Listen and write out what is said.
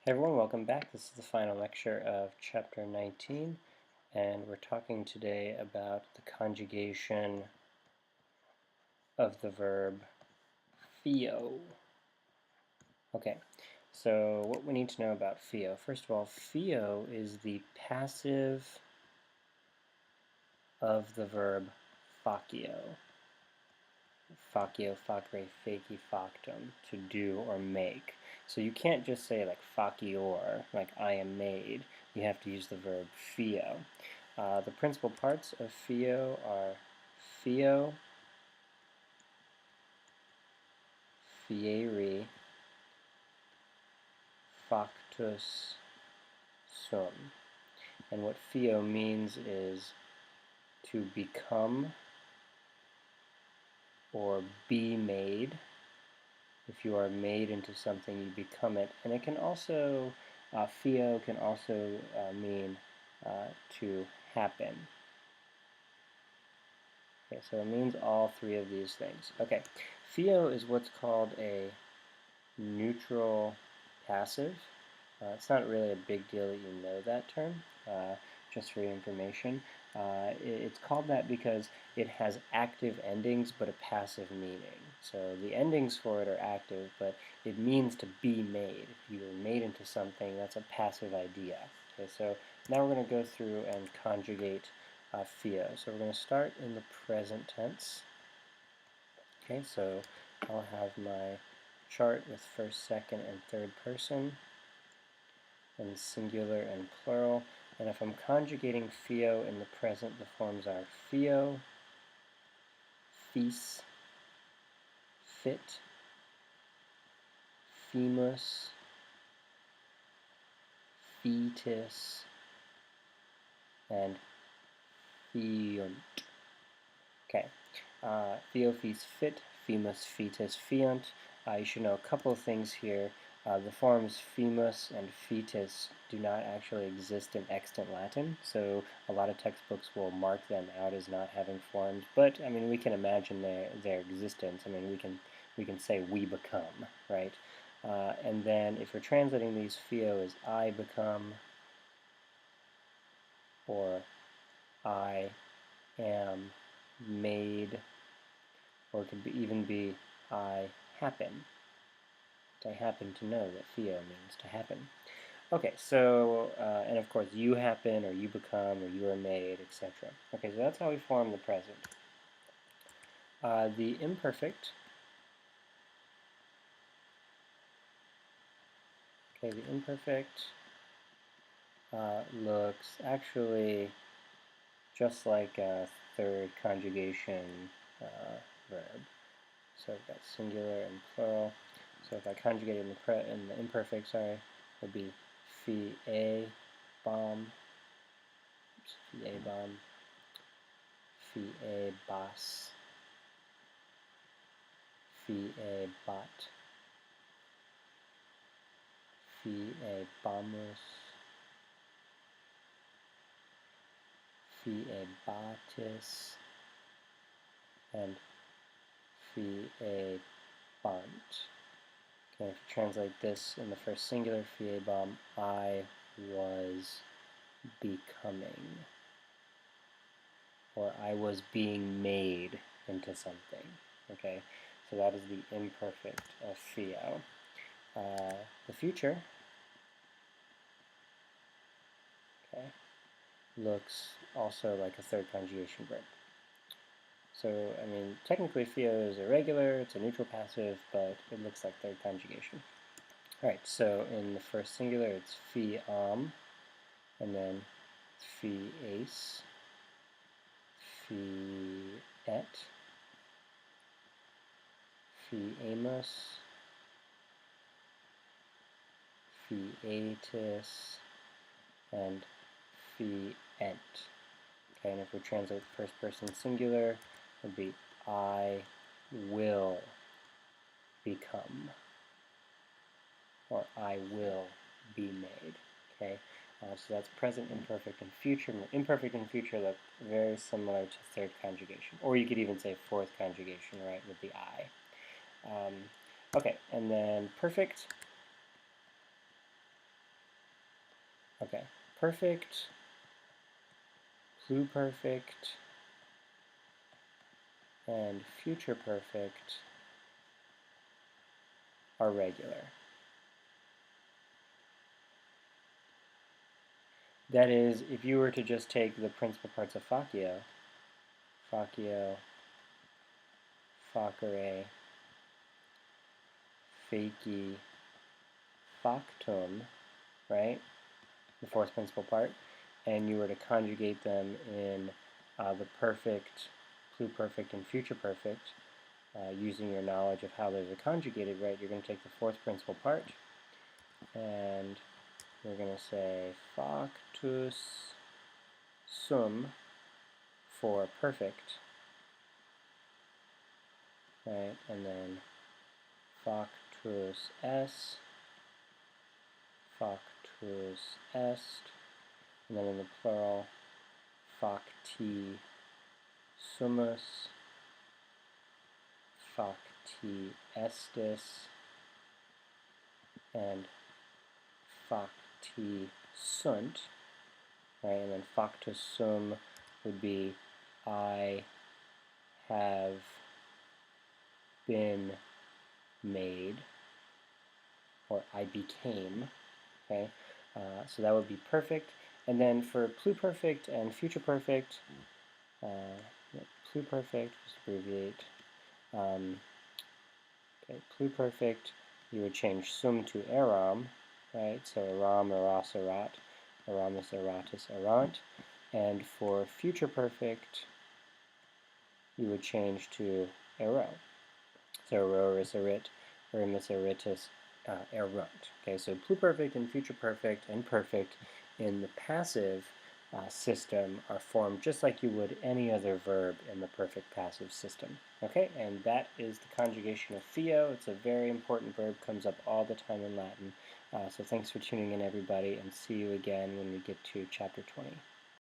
Hey everyone, welcome back. This is the final lecture of chapter 19, and we're talking today about the conjugation of the verb fio. Okay, so what we need to know about fio. First of all, fio is the passive of the verb facio. Facio, facere, faci, factum, to do or make. So you can't just say like facior, like I am made. You have to use the verb fio. The principal parts of fio are fio, fieri, factus, sum. And what fio means is to become or be made. If you are made into something, you become it. And it can also, fio can also mean to happen. Okay, so it means all three of these things. Okay, fio is what's called a neutral passive. It's not really a big deal that you know that term, just for your information. It's called that because it has active endings but a passive meaning. So the endings for it are active, but it means to be made. If you were made into something, that's a passive idea. Okay, so now we're going to go through and conjugate fio. So we're going to start in the present tense. Okay, so I'll have my chart with first, second, and third person, and singular and plural. And if I'm conjugating fio in the present, the forms are fio, fis, fit, femus, fetus, and fiunt. Okay, fio, fis, fit, femus, fetus, fiunt. You should know a couple of things here. The forms femus and fetus do not actually exist in extant Latin, so a lot of textbooks will mark them out as not having forms, but I mean we can imagine their existence. I mean we can say we become, right? And then if we're translating these, fio is I become, or I am made, or it could even be I happen. I happen to know that fio means to happen. Okay, so, and of course you happen, or you become, or you are made, etc. Okay, so that's how we form the present. The imperfect, okay, the imperfect looks actually just like a third conjugation verb. So I've got singular and plural. So if I conjugate in the imperfect, sorry, it would be fie bomb, fie bomb, fie bas, fie bat, fie bamus, fie batis, and fie bant. Okay, if you translate this in the first singular, fie bam, I was becoming, or I was being made into something. Okay, so that is the imperfect of fio. The future, okay, looks also like a third conjugation verb. So, I mean, technically fio is irregular, it's a neutral passive, but it looks like third conjugation. Alright, so in the first singular it's fiam, and then fies, fiet, fiemus, fietis, and fient. Okay, and if we translate first person singular, it would be I will become, or I will be made. Okay, so that's present, imperfect, and future. Imperfect and future look very similar to third conjugation, or you could even say fourth conjugation, right, with the I. Okay, and then perfect. Okay, perfect, pluperfect, and future perfect are regular. That is, if you were to just take the principal parts of facio, facere, facie, factum, right, the fourth principal part, and you were to conjugate them in the perfect, pluperfect, and future perfect, using your knowledge of how those are conjugated, right, you're going to take the fourth principal part, and we're going to say factus sum for perfect, right, and then factus est, and then in the plural, facti summus, facti estis, and facti sunt, right, and then factus sum would be I have been made, or I became, okay, so that would be perfect. And then for pluperfect and future perfect, pluperfect, just abbreviate, okay, pluperfect, you would change sum to eram, right, so eram, eras, erat, eramus, eratus, erant, and for future perfect, you would change to ero, so eroris, erit, erimus, eritus, erunt. Okay, so pluperfect and future perfect and perfect in the passive system are formed just like you would any other verb in the perfect passive system. Okay, and that is the conjugation of theo. It's a very important verb, comes up all the time in Latin. So thanks for tuning in, everybody, and see you again when we get to chapter 20.